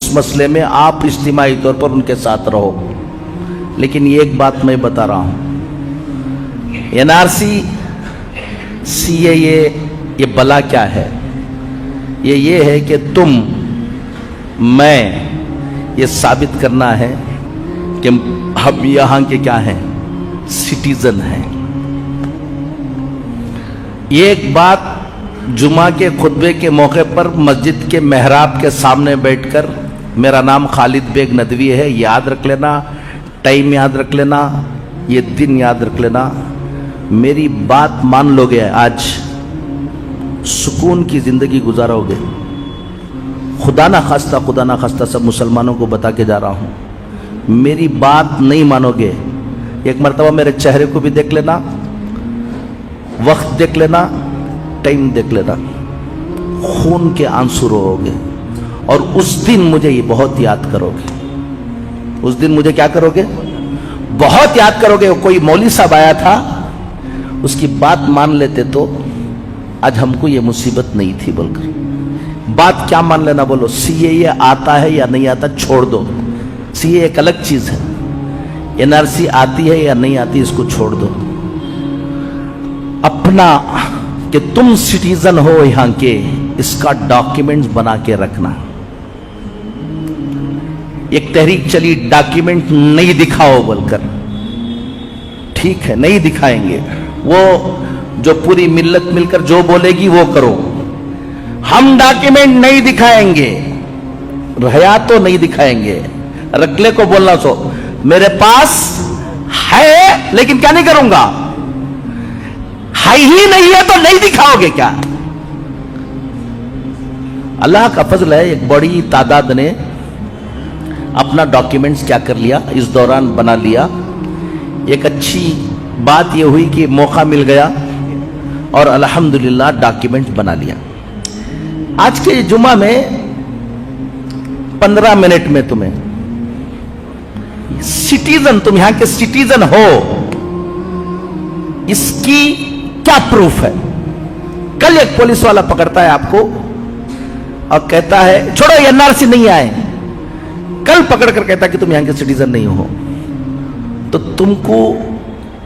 उस मसले में आप इज्तिमाई तौर पर उनके साथ रहो। लेकिन ये एक बात मैं बता रहा हूं, एनआरसी, सीएए, ये बला क्या है? ये है कि तुम, मैं, ये साबित करना है कि हम यहां के क्या हैं, सिटीजन हैं। ये एक बात जुमा के खुतबे के मौके पर मस्जिद के मेहराब के सामने बैठकर, मेरा नाम खालिद बेग नदवी है, याद रख लेना, टाइम याद रख लेना, ये दिन याद रख लेना, मेरी बात मान लोगे, आज सुकून की जिंदगी गुजारोगे। खुदा ना खास्ता सब मुसलमानों को बता के जा रहा हूं, मेरी बात नहीं मानोगे, एक मरतबा मेरे चेहरे को भी देख लेना, वक्त देख लेना, टाइम देख लेना, खून के आंसू रोओगे और उस दिन मुझे ये बहुत याद करोगे। उस दिन मुझे क्या करोगे? बहुत याद करोगे। कोई मौलवी साहब आया था, उसकी बात मान लेते तो आज हमको ये मुसीबत नहीं थी बोलकर। बात क्या मान लेना बोलो, सीएए आता है या नहीं आता छोड़ दो, सीएए एक अलग चीज है, एनआरसी आती है या नहीं आती इसको छोड़ दो। अपना कि तुम सिटीजन हो यहां के, इसका डॉक्यूमेंट्स बना के रखना। एक तहरीक चली, डॉक्यूमेंट नहीं दिखाओ बोलकर, ठीक है नहीं दिखाएंगे, वो जो पूरी मिल्लत मिलकर जो बोलेगी वो करो, हम डॉक्यूमेंट नहीं दिखाएंगे, रहया तो नहीं दिखाएंगे। रखले को बोलना, सो मेरे पास है लेकिन क्या नहीं करूंगा, है ही नहीं है तो नहीं दिखाओगे क्या? अल्लाह का फजल है, एक बड़ी तादाद ने अपना डॉक्यूमेंट्स क्या कर लिया, इस दौरान बना लिया। एक अच्छी बात यह हुई कि मौका मिल गया और अल्हम्दुलिल्लाह डॉक्यूमेंट्स बना लिया। आज के जुमा में 15 मिनट में तुम्हें सिटीजन, तुम यहां के सिटीजन हो, इसकी क्या प्रूफ है? कल एक पुलिस वाला पकड़ता है आपको और कहता है छोड़ो एनआरसी नहीं आए, कल पकड़ कर कहता है कि तुम यहां के सिटीजन नहीं हो, तो तुमको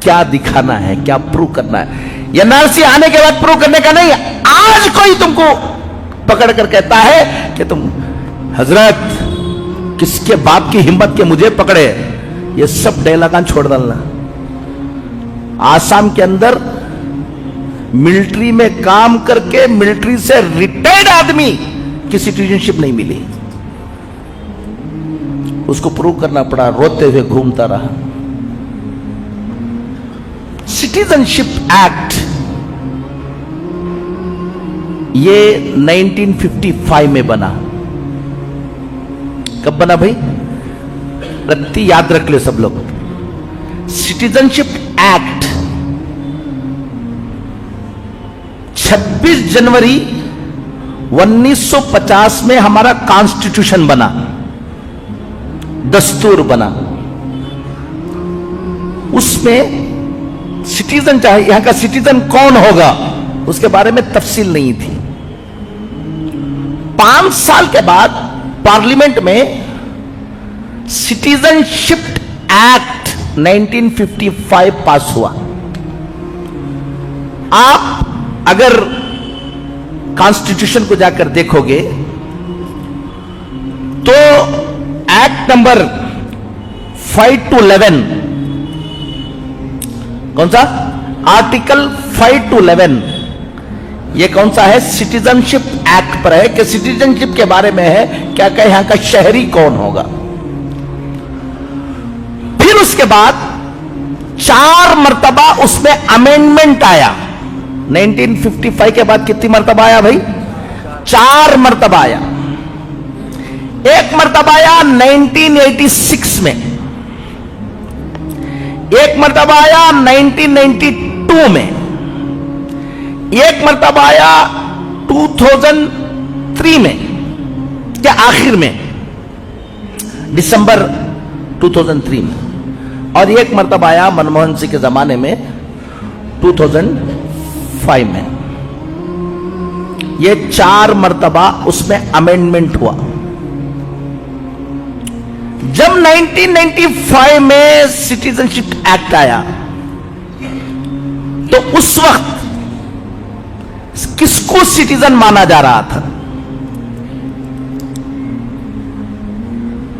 क्या दिखाना है, क्या प्रूव करना है? एनआरसी आने के बाद प्रूव करने का नहीं, आज कोई तुमको पकड़ कर कहता है कि तुम हजरत किसके बाप की हिम्मत के मुझे पकड़े, ये सब डायलॉग छोड़ डालना। आसाम के अंदर मिलिट्री में काम करके मिलिट्री से रिटायर्ड आदमी की सिटीजनशिप नहीं मिली, उसको प्रूव करना पड़ा, रोते हुए घूमता रहा। सिटीजनशिप एक्ट ये 1955 में बना। कब बना भाई? रत्ती याद रख ले सब लोग। सिटीजनशिप एक्ट 26 जनवरी 1950 में हमारा कॉन्स्टिट्यूशन बना, दस्तूर बना। उसमें सिटीजन, चाहे यहां का सिटीजन कौन होगा उसके बारे में तफसील नहीं थी। 5 साल के बाद पार्लियामेंट में सिटीजनशिप एक्ट 1955 पास हुआ। आप अगर कॉन्स्टिट्यूशन को जाकर देखोगे तो एक्ट नंबर 5 to 11, कौन सा आर्टिकल 5 to 11, ये कौन सा है? सिटीजनशिप एक्ट पर है कि सिटीजनशिप के बारे में है क्या क्या, यहां का शहरी कौन होगा। फिर उसके बाद 4 मर्तबा उसमें अमेंडमेंट आया। 1955 के बाद कितनी मर्तबा आया भाई? 4 मर्तबा आया। एक मर्तबा आया 1986 में, एक मर्तबा आया 1992 में, एक मर्तबा आया 2003 में के आखिर में, दिसंबर 2003 में, और एक मर्तबा आया मनमोहन सिंह के जमाने में 2005 में। ये 4 मर्तबा उसमें अमेंडमेंट हुआ। जब 1995 में सिटीजनशिप एक्ट आया तो उस वक्त किसको सिटीजन माना जा रहा था?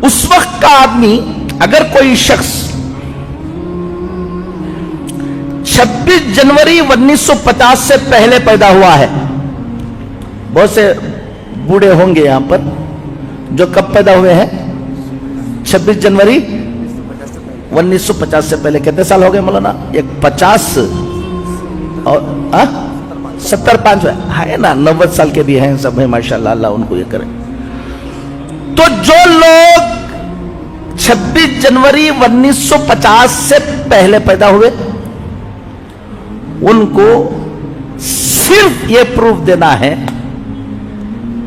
उस वक्त का आदमी, अगर कोई शख्स 26 जनवरी 1950 से पहले पैदा हुआ है, बहुत से बूढ़े होंगे यहां पर जो कब पैदा हुए हैं? 26 जनवरी 1950 से पहले। कितने साल हो गए मौलाना? एक 50 और 75 है ना, 90 साल के भी हैं सब हैं माशाल्लाह, अल्लाह उनको ये करे। तो जो लोग 26 जनवरी 1950 से पहले पैदा हुए, उनको सिर्फ ये प्रूफ देना है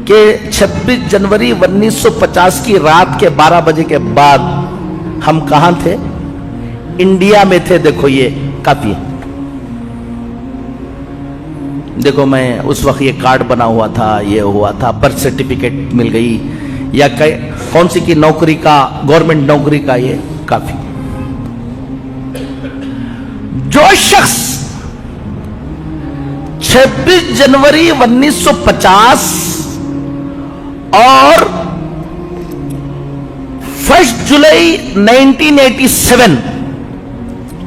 कि 26 जनवरी 1950 की रात के 12 बजे के बाद हम कहां थे? इंडिया में थे। देखो ये काफी है। देखो मैं उस वक्त ये कार्ड बना हुआ था, ये हुआ था, बर्थ सर्टिफिकेट मिल गई, या कौन सी की नौकरी का, गवर्नमेंट नौकरी का, ये काफी। जो शख्स 26 जनवरी 1950 और 1 जुलाई 1987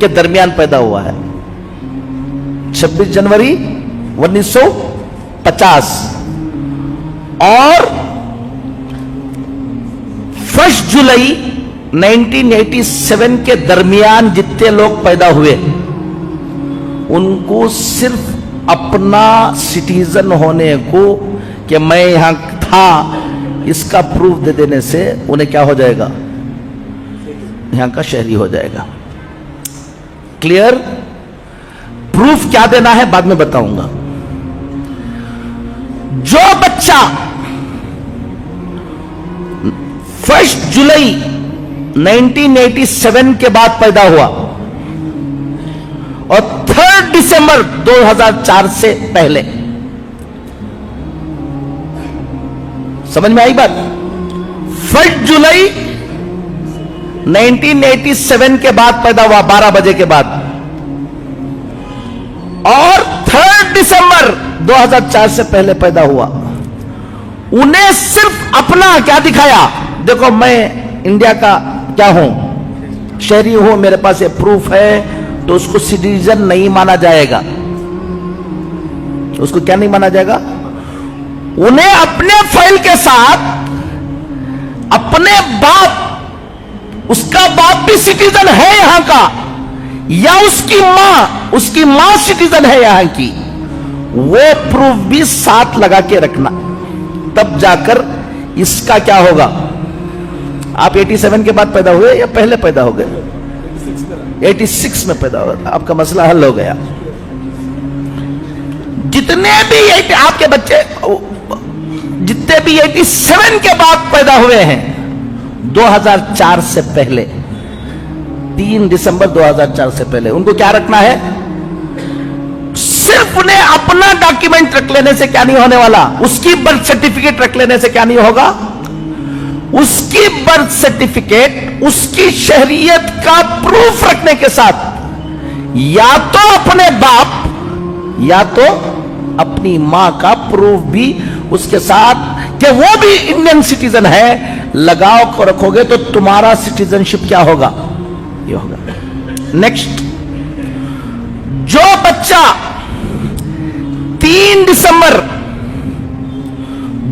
के दरमियान पैदा हुआ है, 26 जनवरी 1950 और 1 जुलाई 1987 के दरमियान जितने लोग पैदा हुए, उनको सिर्फ अपना सिटीजन होने को, कि मैं यहां था, इसका प्रूफ दे देने से उन्हें क्या हो जाएगा? यहां का शहरी हो जाएगा। क्लियर? प्रूफ क्या देना है बाद में बताऊंगा। जो बच्चा 1 जुलाई 1987 के बाद पैदा हुआ और 3 दिसंबर 2004 से पहले, समझ में आई बात? 1 जुलाई 1987 के बाद पैदा हुआ 12 बजे के बाद, और 3 दिसंबर 2004 से पहले पैदा हुआ, उन्हें सिर्फ अपना क्या दिखाया? देखो मैं इंडिया का क्या हूं, शहरी हूं, मेरे पास ये प्रूफ है, तो उसको सिटीजन नहीं माना जाएगा। उसको क्या नहीं माना जाएगा? उन्हें अपने फाइल के साथ अपने बाप, उसका बाप भी सिटीजन है यहां का, या उसकी मां सिटीजन है यहां की, वो प्रूफ भी साथ लगा के रखना, तब जाकर इसका क्या होगा। आप 87 के बाद पैदा हुए या पहले पैदा हो गए? 86 में पैदा हुआ था, आपका मसला हल हो गया। जितने भी आपके बच्चे जितने भी 87 के बाद पैदा हुए हैं 2004 से पहले, 3 दिसंबर 2004 से पहले, उनको क्या रखना है? सिर्फ उन्हें अपना डॉक्यूमेंट रख लेने से क्या नहीं होने वाला, उसकी बर्थ सर्टिफिकेट रख लेने से क्या नहीं होगा, उसकी बर्थ सर्टिफिकेट, उसकी शहरियत का प्रूफ रखने के साथ या तो अपने बाप या तो अपनी मां का प्रूफ भी उसके साथ कि वो भी इंडियन सिटीजन है, लगाव को रखोगे तो तुम्हारा सिटीजनशिप क्या होगा? ये होगा। नेक्स्ट, जो बच्चा 3 दिसंबर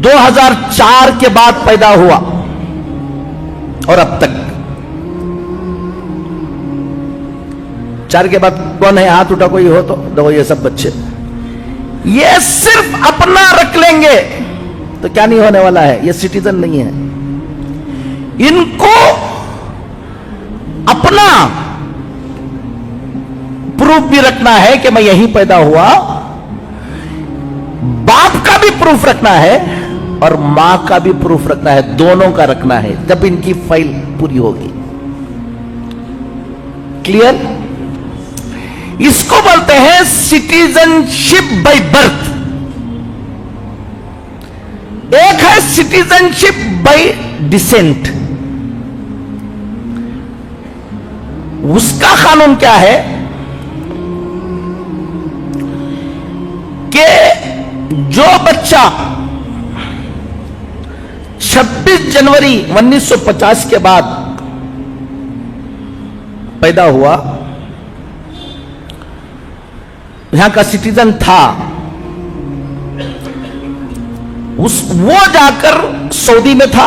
2004 के बाद पैदा हुआ और अब तक, 4 के बाद कौन है? हाथ उठा कोई हो तो। देखो ये सब बच्चे ये सिर्फ अपना रख लेंगे तो क्या नहीं होने वाला है, ये सिटीजन नहीं है। इनको अपना प्रूफ भी रखना है कि मैं यहीं पैदा हुआ, बाप का भी प्रूफ रखना है और मां का भी प्रूफ रखना है, दोनों का रखना है, जब इनकी फाइल पूरी होगी। क्लियर? इसको बोलते हैं सिटीजनशिप बाय बर्थ। एक है सिटीजनशिप बाय डिसेंट, उसका कानून क्या है कि जो बच्चा 26 जनवरी 1950 के बाद पैदा हुआ, यहां का सिटीजन था, वो जाकर सऊदी में था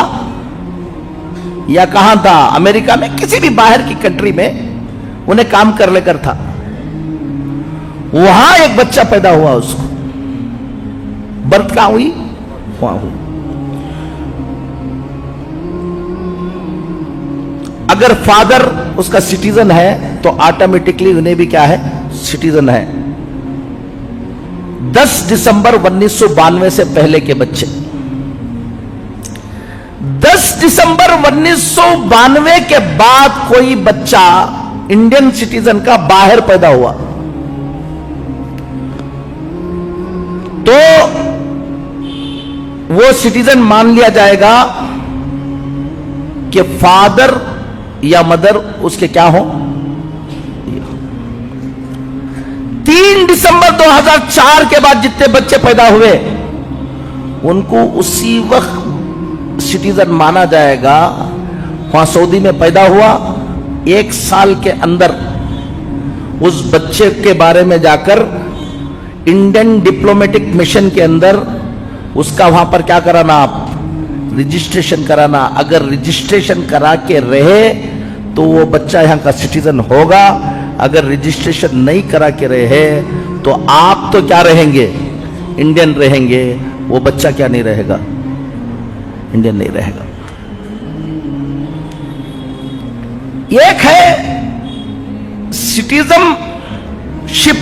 या कहां था, अमेरिका में, किसी भी बाहर की कंट्री में उन्हें काम कर लेकर था, वहां एक बच्चा पैदा हुआ, उसको बर्थ कहां हुई, वहां हुई। अगर फादर उसका सिटीजन है तो ऑटोमेटिकली उन्हें भी क्या है, सिटीजन है। 10 दिसंबर 1992 से पहले के बच्चे, 10 दिसंबर 1992 के बाद कोई बच्चा इंडियन सिटीजन का बाहर पैदा हुआ तो वो सिटीजन मान लिया जाएगा कि फादर या मदर उसके क्या हो। 3 दिसंबर 2004 के बाद जितने बच्चे पैदा हुए उनको उसी वक्त सिटीजन माना जाएगा। वहां सऊदी में पैदा हुआ, 1 साल के अंदर उस बच्चे के बारे में जाकर इंडियन डिप्लोमेटिक मिशन के अंदर उसका वहां पर क्या कराना, आप रजिस्ट्रेशन कराना। अगर रजिस्ट्रेशन करा के रहे तो वो बच्चा यहां का सिटीजन होगा, अगर रजिस्ट्रेशन नहीं करा के रहे तो आप तो क्या रहेंगे, इंडियन रहेंगे, वो बच्चा क्या नहीं रहेगा, इंडियन नहीं रहेगा। एक है सिटीजनशिप,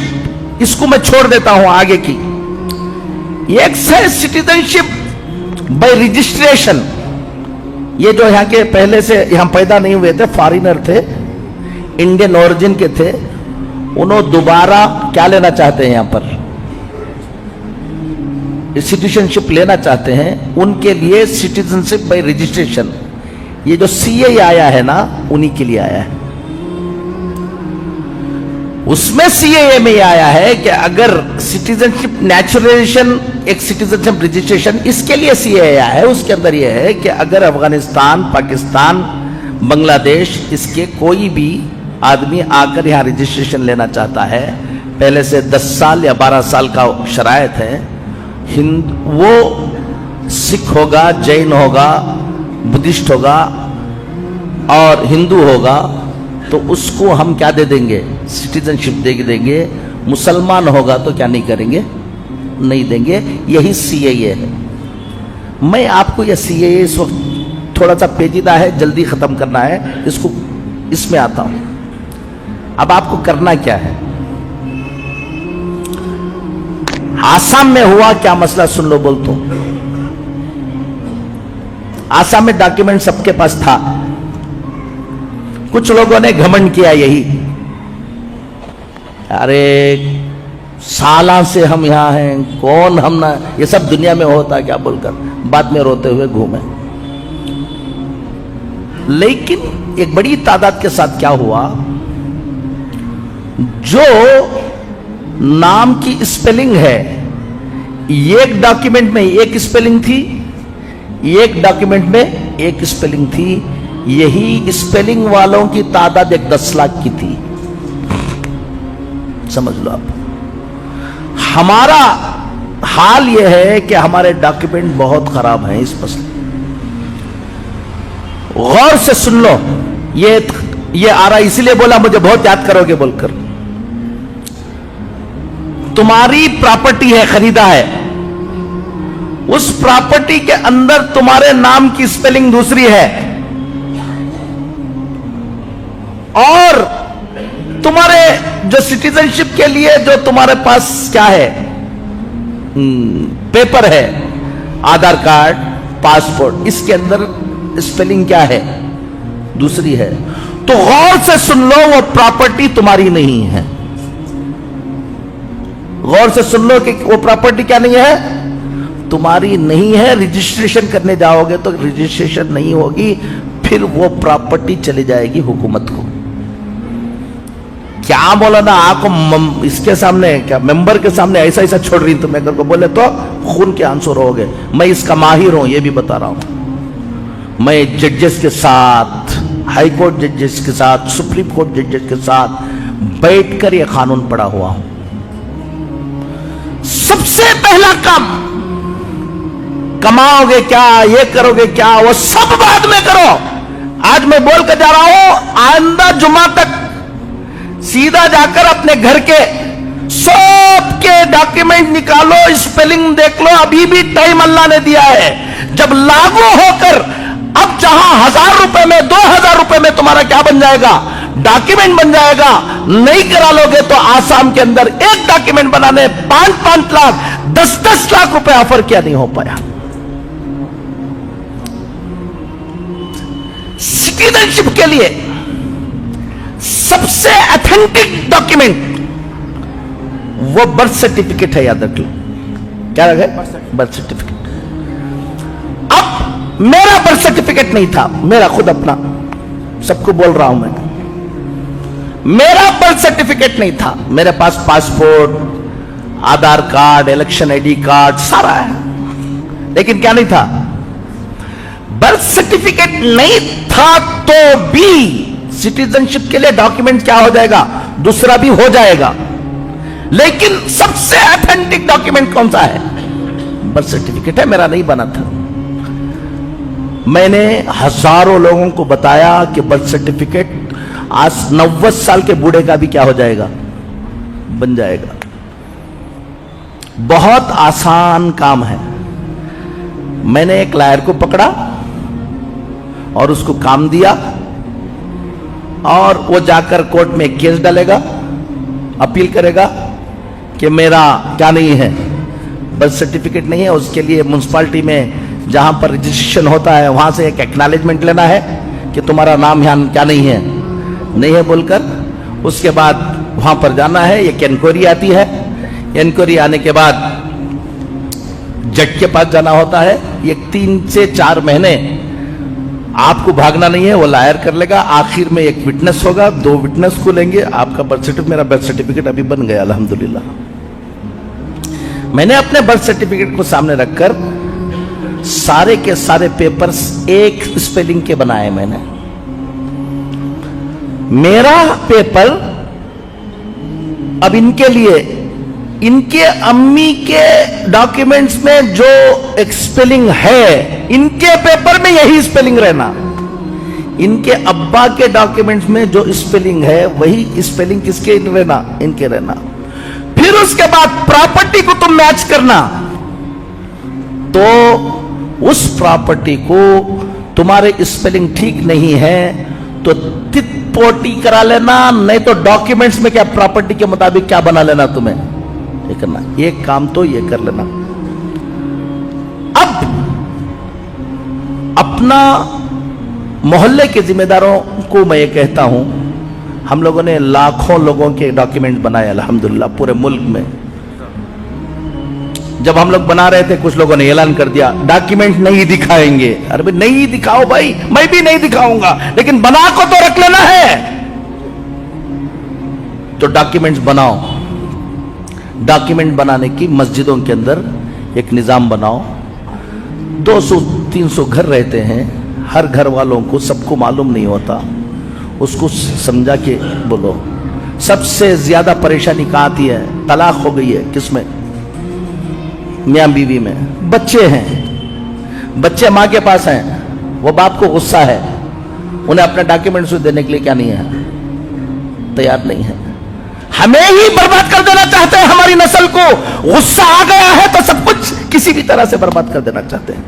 इसको मैं छोड़ देता हूं आगे की। एक है सिटीजनशिप बाय रजिस्ट्रेशन, ये जो यहां के पहले से यहां पैदा नहीं हुए थे, फॉरेनर थे, इंडियन ओरिजिन के थे, उन्होंने दोबारा क्या लेना चाहते हैं, यहां पर सिटीजनशिप लेना चाहते हैं, उनके लिए सिटीजनशिप बाय रजिस्ट्रेशन, ये जो सीए आया है ना, उन्हीं के लिए आया है। उसमें सीएए में आया है कि अगर सिटीजनशिप नेचुरलाइजेशन, एक सिटीजनशिप रजिस्ट्रेशन, इसके लिए सीएए आया है। उसके अंदर यह है कि अगर अफगानिस्तान, पाकिस्तान, बांग्लादेश, इसके कोई भी आदमी आकर यहां रजिस्ट्रेशन लेना चाहता है, पहले से 10 साल या 12 साल का शरायत है, वो सिख होगा, जैन होगा, बुद्धिस्ट होगा और हिंदू होगा, तो उसको हम क्या दे देंगे, सिटीजनशिप दे देंगे। मुसलमान होगा तो क्या नहीं करेंगे, नहीं देंगे। यही सीएए है। मैं आपको यह सीएए इस वक्त थोड़ा सा पेचीदा है, जल्दी खत्म करना है इसको, इसमें आता हूं। अब आपको करना क्या है, आसाम में हुआ क्या मसला सुन लो, बोलता हूं। आसाम में डॉक्यूमेंट सबके पास था, कुछ लोगों ने घमंड किया यही, अरे सालों से हम यहां हैं, कौन हम ना, ये सब दुनिया में होता क्या बोलकर बाद में रोते हुए घूमे। लेकिन एक बड़ी तादाद के साथ क्या हुआ, जो नाम की स्पेलिंग है, एक डॉक्यूमेंट में एक स्पेलिंग थी, एक डॉक्यूमेंट में एक स्पेलिंग थी, यही स्पेलिंग वालों की तादाद 10 लाख की थी। समझ लो आप, हमारा हाल यह है कि हमारे डॉक्यूमेंट बहुत खराब हैं इस मसले। गौर से सुन लो, ये आ रहा, इसलिए बोला मुझे बहुत याद करोगे बोलकर। तुम्हारी प्रॉपर्टी है, खरीदा है, उस प्रॉपर्टी के अंदर तुम्हारे नाम की स्पेलिंग दूसरी है और तुम्हारे जो सिटीजनशिप के लिए जो तुम्हारे पास क्या है, पेपर है, आधार कार्ड, पासपोर्ट, इसके अंदर स्पेलिंग क्या है, दूसरी है। तो गौर से सुन लो, वो प्रॉपर्टी तुम्हारी नहीं है। गौर से सुन लो कि वो प्रॉपर्टी क्या नहीं है, तुम्हारी नहीं है। रजिस्ट्रेशन करने जाओगे तो रजिस्ट्रेशन नहीं होगी, फिर वो प्रॉपर्टी चली जाएगी हुकूमत को। क्या बोला ना, आपको इसके सामने क्या मेंबर के सामने ऐसा ऐसा छोड़ रही तुम अगर को बोले तो खून के आंसू रहोगे। मैं इसका माहिर हूं, ये भी बता रहा हूं। मैं जजेस के साथ, हाई कोर्ट जजेस के साथ, सुप्रीम कोर्ट जजेस के साथ बैठकर यह कानून पढ़ा हुआ हूं। सबसे पहला काम, कमाओगे क्या, ये करोगे क्या, वो सब बाद में करो। आज मैं बोल कर जा रहा हूं, आइंदा जुमा तक सीधा जाकर अपने घर के सब के डॉक्यूमेंट निकालो, स्पेलिंग देख लो। अभी भी टाइम अल्लाह ने दिया है। जब लागू होकर अब जहां 1000 रुपए में 2000 रुपए में तुम्हारा क्या बन जाएगा, डॉक्यूमेंट बन जाएगा। नहीं करा लोगे तो आसाम के अंदर एक डॉक्यूमेंट बनाने 5-5 लाख 10-10 लाख रुपए ऑफर किया, नहीं हो पाया। सिटीजनशिप के लिए सबसे ऑथेंटिक डॉक्यूमेंट वो बर्थ सर्टिफिकेट है, याद रख लो। क्या रखे? Birth certificate. अब मेरा बर्थ सर्टिफिकेट नहीं था, मेरा खुद अपना, सबको बोल रहा हूं मैं, मेरा बर्थ सर्टिफिकेट नहीं था। मेरे पास पासपोर्ट, आधार कार्ड, इलेक्शन आईडी कार्ड सारा है, लेकिन क्या नहीं था? बर्थ सर्टिफिकेट नहीं था तो भी सिटीजनशिप के लिए डॉक्यूमेंट क्या हो जाएगा, दूसरा भी हो जाएगा। लेकिन सबसे ऑथेंटिक डॉक्यूमेंट कौन सा है? बर्थ सर्टिफिकेट है। मेरा नहीं बना था। मैंने हजारों लोगों को बताया कि बर्थ सर्टिफिकेट आज 90 साल के बूढ़े का भी क्या हो जाएगा, बन जाएगा। बहुत आसान काम है। मैंने एक लायर को पकड़ा और उसको काम दिया, और वो जाकर कोर्ट में केस डालेगा, अपील करेगा कि मेरा क्या नहीं है, बर्थ सर्टिफिकेट नहीं है। उसके लिए म्युनिसिपैलिटी में जहां पर रजिस्ट्रेशन होता है वहां से एक एक्नॉलेजमेंट लेना है कि तुम्हारा नाम यहां क्या नहीं है बोलकर। उसके बाद वहां पर जाना है, एक इंक्वायरी आती है। इंक्वायरी आने के बाद जज के पास जाना होता है। ये 3 से 4 महीने आपको भागना नहीं है, वो लायर कर लेगा। आखिर में एक विटनेस होगा, 2 विटनेस को लेंगे, आपका बर्थ सर्टिफिकेट, मेरा बर्थ सर्टिफिकेट अभी बन गया अल्हम्दुलिल्लाह। मैंने अपने बर्थ सर्टिफिकेट को सामने रखकर सारे के सारे पेपर्स एक स्पेलिंग के बनाए। मैंने मेरा पेपर अब इनके लिए, इनके अम्मी के डॉक्यूमेंट्स में जो एक स्पेलिंग है, इनके पेपर में यही स्पेलिंग रहना। इनके अब्बा के डॉक्यूमेंट्स में जो स्पेलिंग है वही स्पेलिंग किसके रहना, इनके रहना। फिर उसके बाद प्रॉपर्टी को तुम मैच करना, तो उस प्रॉपर्टी को तुम्हारे स्पेलिंग ठीक नहीं है तो तित-पोटी करा लेना, नहीं तो डॉक्यूमेंट्स में क्या प्रॉपर्टी के मुताबिक क्या बना लेना तुम्हें, ये करना। ये काम तो ये कर लेना। अब अपना मोहल्ले के जिम्मेदारों को मैं ये कहता हूं, हम लोगों ने लाखों लोगों के डॉक्यूमेंट बनाए अल्हम्दुलिल्लाह पूरे मुल्क में। जब हम लोग बना रहे थे कुछ लोगों ने ऐलान कर दिया डॉक्यूमेंट नहीं दिखाएंगे। अरे भाई नहीं दिखाओ भाई, मैं भी नहीं दिखाऊंगा, लेकिन बना को तो रख लेना है। तो डॉक्यूमेंट्स बनाओ। डॉक्यूमेंट बनाने की मस्जिदों के अंदर एक निजाम बनाओ। 200-300 घर रहते हैं, हर घर वालों को सबको मालूम नहीं होता, उसको समझा के बोलो। सबसे ज्यादा परेशानी कहां आती है? तलाक हो गई है, किसमें? मियां बीवी में। बच्चे हैं, बच्चे मां के पास हैं, वो बाप को गुस्सा है, उन्हें अपने डॉक्यूमेंट्स देने के लिए क्या नहीं है, तैयार नहीं है। हमें ही बर्बाद कर देना चाहते हैं, हमारी नस्ल को गुस्सा आ गया है तो सब कुछ किसी भी तरह से बर्बाद कर देना चाहते हैं।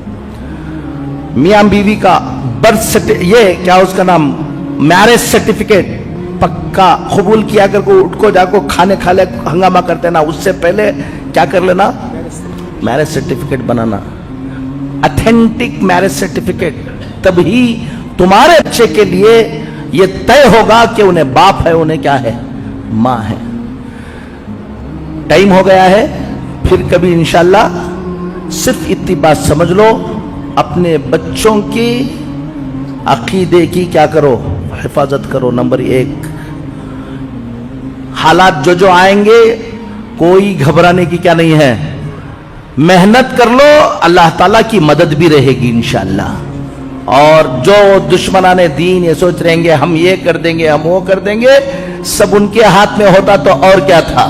मियां बीवी का बर्थ सर्टिफिकेट, ये क्या उसका नाम, मैरिज सर्टिफिकेट पक्का कबूल किया कर को उठ को जाको खाने खा ले हंगामा कर देना, उससे पहले क्या कर लेना, मैरिज सर्टिफिकेट बनाना, ऑथेंटिक मैरिज सर्टिफिकेट। तभी तुम्हारे बच्चे के लिए यह तय होगा कि उन्हें बाप है, उन्हें क्या है, मां है। टाइम हो गया है, फिर कभी इंशाल्लाह। सिर्फ इतनी बात समझ लो, अपने बच्चों की अकीदे की क्या करो, हिफाजत करो। नंबर 1, हालात जो जो आएंगे कोई घबराने की क्या नहीं है, मेहनत कर लो, अल्लाह ताला की मदद भी रहेगी इंशाअल्लाह। और जो दुश्मनाने दीन ये सोच रहेंगे हम ये कर देंगे हम वो कर देंगे, सब उनके हाथ में होता तो और क्या था।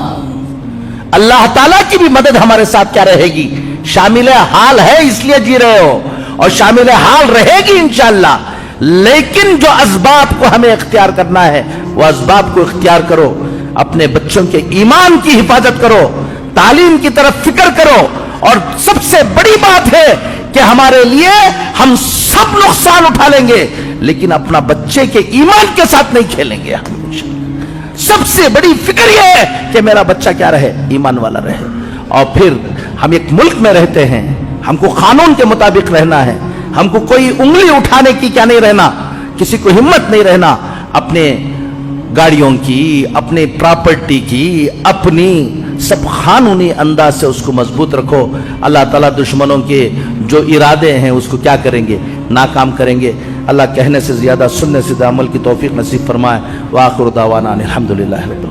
अल्लाह ताला की भी मदद हमारे साथ क्या रहेगी, शामिल हाल है इसलिए जी रहे हो और शामिल हाल रहेगी इंशाअल्लाह। लेकिन जो असबाब को हमें इख्तियार करना है वो असबाब को इख्तियार करो, अपने बच्चों के ईमान की हिफाजत करो, तालीम की तरफ फिक्र करो। और सबसे बड़ी बात है कि हमारे लिए हम सब नुकसान उठा लेंगे लेकिन अपना बच्चे के ईमान के साथ नहीं खेलेंगे। सबसे बड़ी फिक्र यह है कि मेरा बच्चा क्या रहे, ईमान वाला रहे। और फिर हम एक मुल्क में रहते हैं, हमको कानून के मुताबिक रहना है, हमको कोई उंगली उठाने की क्या नहीं रहना, किसी को हिम्मत नहीं रहना, अपने गाड़ियों की, अपने प्रॉपर्टी की, अपनी सब कानूनी अंदाज से उसको मजबूत रखो। अल्लाह ताला दुश्मनों के जो इरादे हैं उसको क्या करेंगे, नाकाम करेंगे। अल्लाह कहने से ज्यादा सुनने से अमल की तौफीक नसीब फरमाए। व आखिर दावाना अल्हम्दुलिल्लाह रब्बिल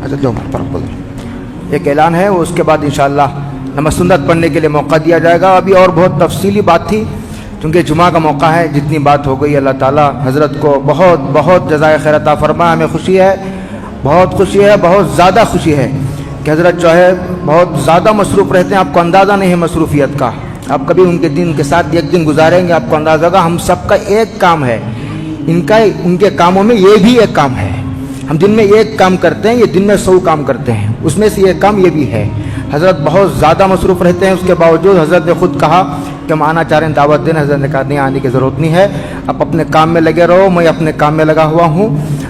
आलमीन। एक ऐलान है, उसके बाद इंशाअल्लाह नमाज़ सुन्नत पढ़ने के लिए मौका दिया जाएगा। अभी और बहुत तफसीली बात थी, क्योंकि जुमा का मौका है, जितनी बात हो गई अल्लाह ताला हज़रत को बहुत बहुत जज़ाए खैर अता फरमाए। हमें खुशी है, बहुत खुशी है, बहुत ज़्यादा खुशी है कि हज़रत जो है बहुत ज़्यादा मसरूफ़ रहते हैं। आपको अंदाज़ा नहीं है मसरूफ़ियत का, आप कभी उनके दिन के साथ एक दिन गुजारेंगे आपको अंदाज़ा होगा। हम सबका एक काम है, इनका उनके कामों में ये भी एक काम है। हम दिन में एक काम करते हैं, ये दिन में 100 काम करते हैं, उसमें से एक काम ये भी है। हज़रत बहुत ज़्यादा मसरूफ़ रहते हैं, उसके बावजूद हज़रत ने खुद कहा कि हम आना चाह रहे हैं, दावत देना। हज़रत ने कहा नहीं, आने की ज़रूरत नहीं है, आप अपने काम में लगे रहो, मैं अपने काम में लगा हुआ हूँ।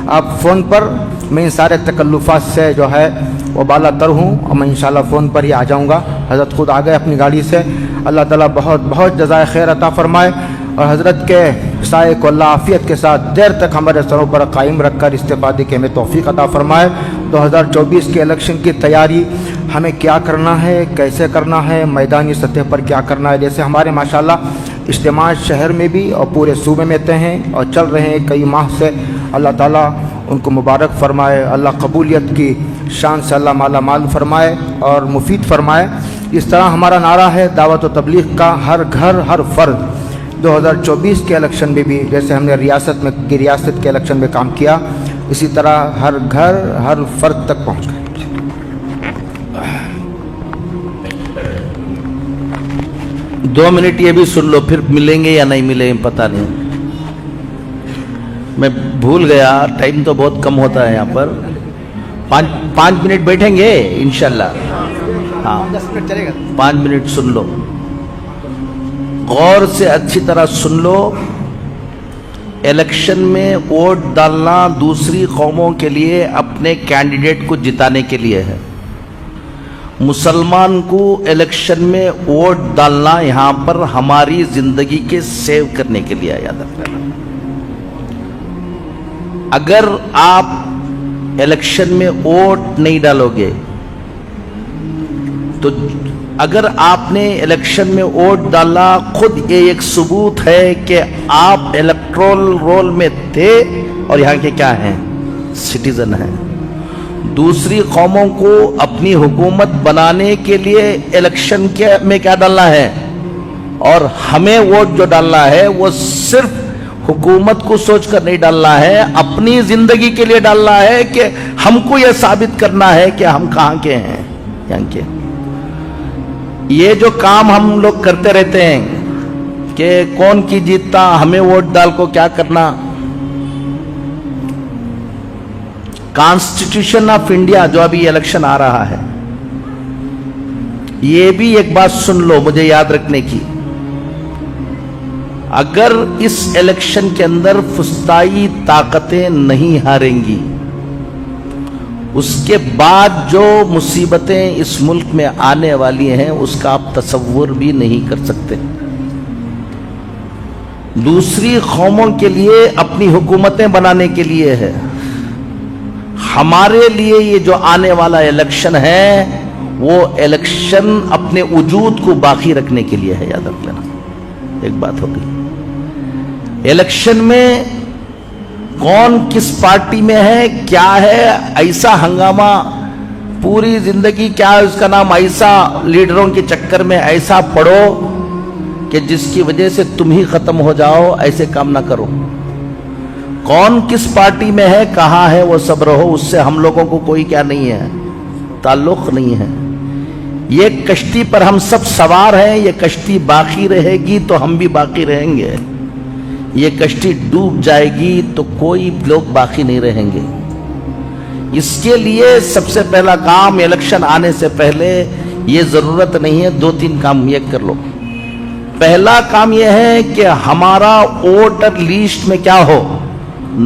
आप फ़ोन पर, मैं इन सारे तकल्लुफ़ात से जो है वो बाला तर हूँ और मैं इंशाल्लाह फ़ोन पर ही आ जाऊँगा। हज़रत खुद आ गए अपनी गाड़ी से। अल्लाह ताला बहुत बहुत जज़ाए खैर अता फ़रमाए और हज़रत के साए को अल्लाह आफ़ियत के साथ देर तक हमारे सरों पर कायम रख कर इस्तेफ़ादे की हमें तौफ़ीक़ अता फ़रमाए। 2024 के इलेक्शन की तैयारी हमें क्या करना है, कैसे करना है, मैदानी सतह पर क्या करना है। जैसे हमारे माशाल्लाह इज्तिमा शहर में भी और पूरे सूबे में तय हैं और चल रहे हैं कई माह से। अल्लाह ताला उनको मुबारक फ़रमाए, अल्लाह कबूलियत की शान से अल्लाह माला माल फ़रमाए और मुफीद फ़रमाए। इस तरह हमारा नारा है दावत व तबलीग का, हर घर हर फ़र्द। 2024 के इलेक्शन में भी जैसे हमने रियासत के इलेक्शन में काम किया, इसी तरह हर घर हर फ़र्द तक पहुँच गए। 2 मिनट ये भी सुन लो, फिर मिलेंगे या नहीं मिलेंगे पता नहीं, मैं भूल गया। टाइम तो बहुत कम होता है यहाँ पर। 5 मिनट बैठेंगे इंशाल्लाह। हाँ 10 मिनट चलेगा। 5 मिनट सुन लो, गौर से अच्छी तरह सुन लो। इलेक्शन में वोट डालना दूसरी कौमों के लिए अपने कैंडिडेट को जिताने के लिए है। मुसलमान को इलेक्शन में वोट डालना यहां पर हमारी जिंदगी के सेव करने के लिए, याद रखना। अगर आप इलेक्शन में वोट नहीं डालोगे तो अगर आपने इलेक्शन में वोट डाला, खुद ये एक सबूत है कि आप इलेक्टोरल रोल में थे और यहाँ के क्या हैं, सिटीजन हैं। दूसरी कौमों को अपनी हुकूमत बनाने के लिए इलेक्शन के में क्या डालना है, और हमें वोट जो डालना है वो सिर्फ हुकूमत को सोचकर नहीं डालना है, अपनी जिंदगी के लिए डालना है कि हमको यह साबित करना है कि हम कहाँ के हैं, यहाँ के। ये जो काम हम लोग करते रहते हैं कि कौन की जीतता, हमें वोट डाल को क्या करना। कॉन्स्टिट्यूशन ऑफ इंडिया जो अभी इलेक्शन आ रहा है, ये भी एक बात सुन लो मुझे याद रखने की। अगर इस इलेक्शन के अंदर फुस्ताई ताकतें नहीं हारेंगी, उसके बाद जो मुसीबतें इस मुल्क में आने वाली हैं उसका आप तसव्वुर भी नहीं कर सकते। दूसरी कौमों के लिए अपनी हुकूमतें बनाने के लिए है, हमारे लिए ये जो आने वाला इलेक्शन है वो इलेक्शन अपने वजूद को बाकी रखने के लिए है, याद रख लेना। एक बात होगी, इलेक्शन में कौन किस पार्टी में है, क्या है, ऐसा हंगामा पूरी जिंदगी, क्या है उसका नाम, ऐसा लीडरों के चक्कर में ऐसा पड़ो कि जिसकी वजह से तुम ही खत्म हो जाओ, ऐसे काम ना करो। कौन किस पार्टी में है, कहां है, वो सब रहो, उससे हम लोगों को कोई क्या नहीं है, ताल्लुक नहीं है। ये कश्ती पर हम सब सवार हैं, ये कश्ती बाकी रहेगी तो हम भी बाकी रहेंगे, ये कश्ती डूब जाएगी तो कोई लोग बाकी नहीं रहेंगे। इसके लिए सबसे पहला काम, इलेक्शन आने से पहले ये जरूरत नहीं है, 2-3 काम ये कर लो। पहला काम यह है कि हमारा वोटर लिस्ट में क्या हो,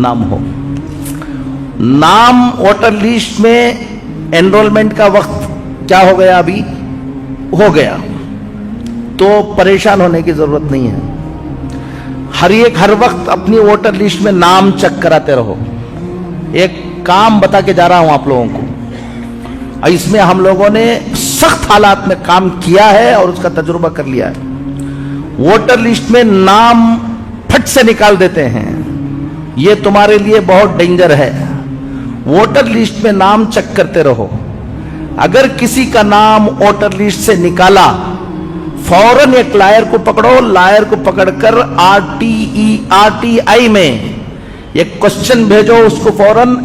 नाम हो। नाम वोटर लिस्ट में एनरोलमेंट का वक्त क्या हो गया, अभी हो गया, तो परेशान होने की जरूरत नहीं है। हर वक्त अपनी वोटर लिस्ट में नाम चेक कराते रहो। एक काम बता के जा रहा हूं आप लोगों को, इसमें हम लोगों ने सख्त हालात में काम किया है और उसका तजुर्बा कर लिया है। वोटर लिस्ट में नाम फट से निकाल देते हैं, ये तुम्हारे लिए बहुत डेंजर है। वोटर लिस्ट में नाम चेक करते रहो। अगर किसी का नाम वोटर लिस्ट से निकाला, फौरन एक लायर को पकड़ो, लायर को पकड़कर RTI में एक क्वेश्चन भेजो उसको फौरन।